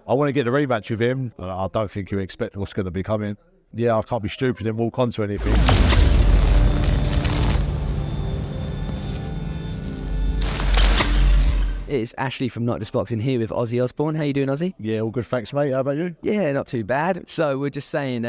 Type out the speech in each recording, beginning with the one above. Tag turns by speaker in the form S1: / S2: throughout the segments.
S1: I want to get the rematch with him. I don't think you expect what's going to be coming. Yeah, I can't be stupid and walk onto anything.
S2: It's Ashley from Not Just Boxing here with Ozzy Osbourne. How you doing, Ozzy?
S1: Yeah, all good, thanks, mate. How about you?
S2: Yeah, not too bad. So we're just saying,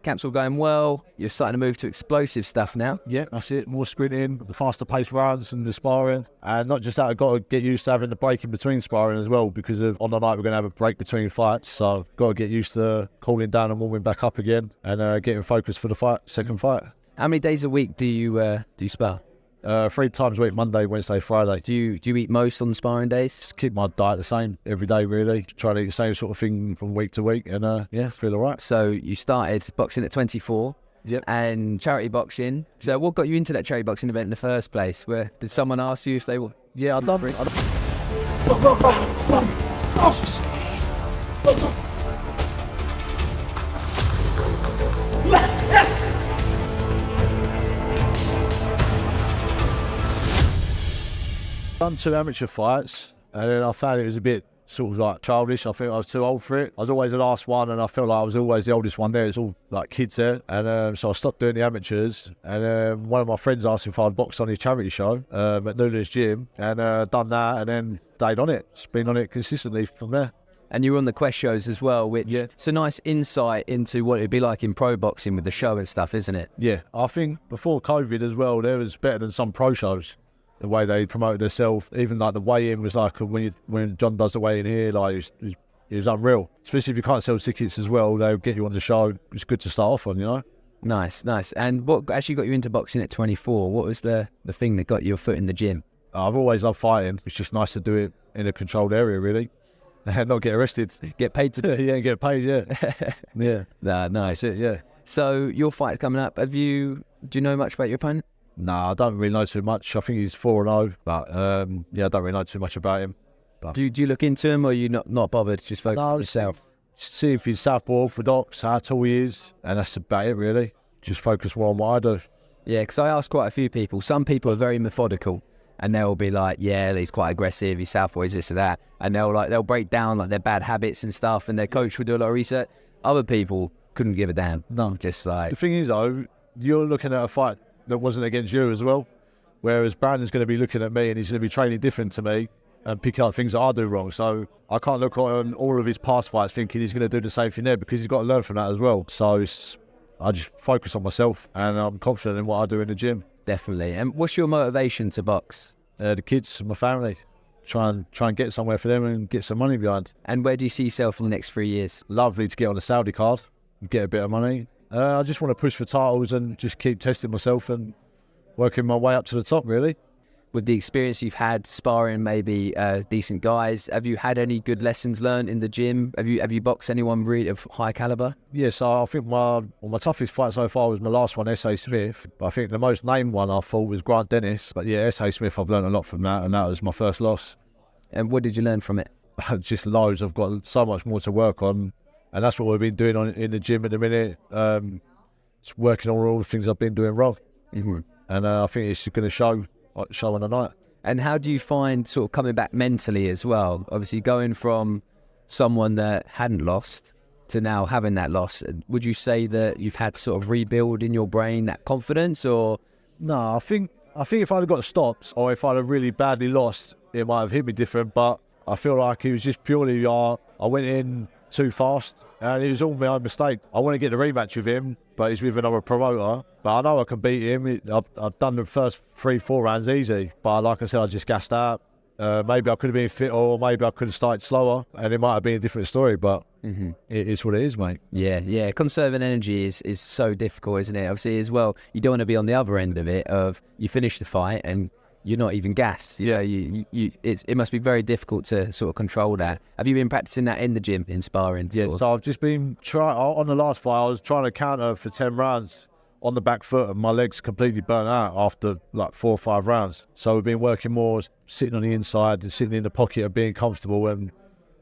S2: camp's all going well. You're starting to move to explosive stuff now.
S1: Yeah, that's it. More sprinting, the faster paced rounds and the sparring. And not just that, I've got to get used to having the break in between sparring as well, because on the night we're going to have a break between fights. So I've got to get used to cooling down and warming back up again and getting focused for the second fight.
S2: How many days a week do you spar?
S1: 3 times a week, Monday, Wednesday, Friday.
S2: Do you eat most on the sparring days?
S1: Just keep my diet the same every day, really. Try to eat the same sort of thing from week to week and, yeah, feel all right.
S2: So you started boxing at 24.
S1: Yep.
S2: And charity boxing. So what got you into that charity boxing event in the first place? Did someone ask you if they were...
S1: Yeah, I've done... done 2 amateur fights, and then I found it was a bit sort of like childish. I think I was too old for it. I was always the last one, and I felt like I was always the oldest one there. It's all like kids there, and so I stopped doing the amateurs. And one of my friends asked if I'd box on his charity show at Nuna's gym, and done that, and then stayed on it. Just been on it consistently from there.
S2: And you were on the Quest shows as well, which it's a nice insight into what it'd be like in pro boxing with the show and stuff, isn't it?
S1: Yeah, I think before COVID as well, there was better than some pro shows. The way they promoted themselves, even like the weigh-in was like when John does the weigh-in here, like it was unreal. Especially if you can't sell tickets as well, they'll get you on the show. It's good to start off on, you know.
S2: Nice. And what actually got you into boxing at 24? What was the thing that got your foot in the gym?
S1: I've always loved fighting. It's just nice to do it in a controlled area, really, and not get arrested.
S2: Get paid to
S1: yeah, get paid. Yeah, yeah.
S2: Nah, nice.
S1: That's it. Yeah.
S2: So your fight coming up. Do you know much about your opponent?
S1: Nah, I don't really know too much. I think he's 4-0, but yeah, I don't really know too much about him. But
S2: do you look into him, or are you not bothered? Just focus on yourself.
S1: See if he's southpaw orthodox, how tall he is, and that's about it really. Just focus more on what I do.
S2: Yeah, because I asked quite a few people. Some people are very methodical, and they'll be like, "Yeah, he's quite aggressive. He's southpaw, he's this or that," and they'll break down like their bad habits and stuff, and their coach will do a lot of research. Other people couldn't give a damn.
S1: No,
S2: just like
S1: the thing is though, you're looking at a fight that wasn't against you as well, whereas Brandon's going to be looking at me and he's going to be training different to me and pick out things that I do wrong. So I can't look on all of his past fights thinking he's going to do the same thing there, because he's got to learn from that as well. So I just focus on myself and I'm confident in what I do in the gym.
S2: Definitely. And what's your motivation to box?
S1: The kids, my family. Try and get somewhere for them and get some money behind.
S2: And where do you see yourself in the next 3 years?
S1: Lovely to get on the Saudi card and get a bit of money. I just want to push for titles and just keep testing myself and working my way up to the top, really.
S2: With the experience you've had sparring maybe decent guys, have you had any good lessons learned in the gym? Have you boxed anyone really of high caliber?
S1: Yes, I think my toughest fight so far was my last one, S.A. Smith. But I think the most named one I fought was Grant Dennis. But yeah, S.A. Smith, I've learned a lot from that, and that was my first loss.
S2: And what did you learn from it?
S1: Just loads. I've got so much more to work on. And that's what we've been doing in the gym at the minute. It's working on all the things I've been doing wrong. Mm-hmm. And I think it's going to show on the night.
S2: And how do you find sort of coming back mentally as well? Obviously going from someone that hadn't lost to now having that loss. Would you say that you've had to sort of rebuild in your brain that confidence, or?
S1: No, I think if I'd have got stopped or if I'd have really badly lost, it might have hit me different. But I feel like it was just purely I went in too fast, and it was all my own mistake. I want to get the rematch with him, but he's with another promoter. But I know I can beat him. I've done the first 3-4 rounds easy, but like I said, I just gassed out. Maybe I could have been fitter, or maybe I could have started slower, and it might have been a different story. But it is what it is, mate.
S2: Yeah. Conserving energy is so difficult, isn't it? Obviously, as well, you don't want to be on the other end of it. Of you finish the fight and you're not even gassed. You know, it must be very difficult to sort of control that. Have you been practicing that in the gym, in sparring?
S1: Yeah, so I've just been trying. On the last fight, I was trying to counter for 10 rounds on the back foot, and my legs completely burnt out after like 4 or 5 rounds. So we've been working more sitting on the inside, sitting in the pocket and being comfortable, and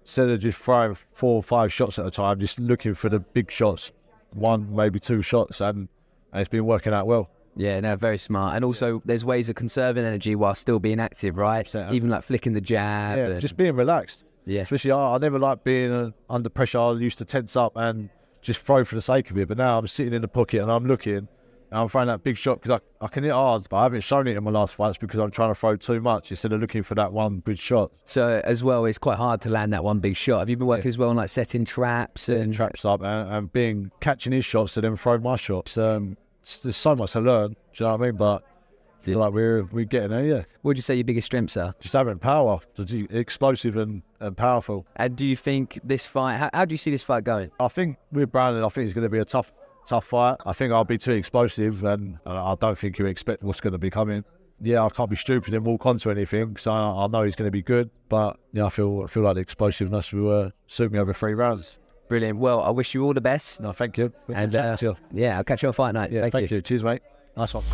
S1: instead of just throwing 4 or 5 shots at a time, just looking for the big shots, 1, maybe 2 shots, and it's been working out well.
S2: Yeah, no, very smart. And also, there's ways of conserving energy while still being active, right?
S1: Exactly.
S2: Even like flicking the jab.
S1: Yeah, just being relaxed.
S2: Yeah.
S1: Especially, I never liked being under pressure. I used to tense up and just throw for the sake of it. But now I'm sitting in the pocket and I'm looking, and I'm throwing that big shot because I can hit hard, but I haven't shown it in my last fights because I'm trying to throw too much instead of looking for that one good shot.
S2: So as well, it's quite hard to land that one big shot. Have you been working as well on like setting traps and
S1: traps up and catching his shots and then throwing my shots? There's so much to learn. Do you know what I mean? But I feel like we're getting there. Yeah.
S2: What would you say your biggest strengths are?
S1: Just having power, explosive and powerful.
S2: And do you think this fight? How do you see this fight going?
S1: I think with Brandon, I think it's going to be a tough fight. I think I'll be too explosive, and I don't think you expect what's going to be coming. Yeah, I can't be stupid and walk onto anything, so I know he's going to be good. But yeah, I feel like the explosiveness will suit me over 3 rounds.
S2: Brilliant. Well, I wish you all the best.
S1: No, thank you.
S2: And yeah, I'll catch you on fight night.
S1: Yeah, thank you. Cheers, mate. Nice one.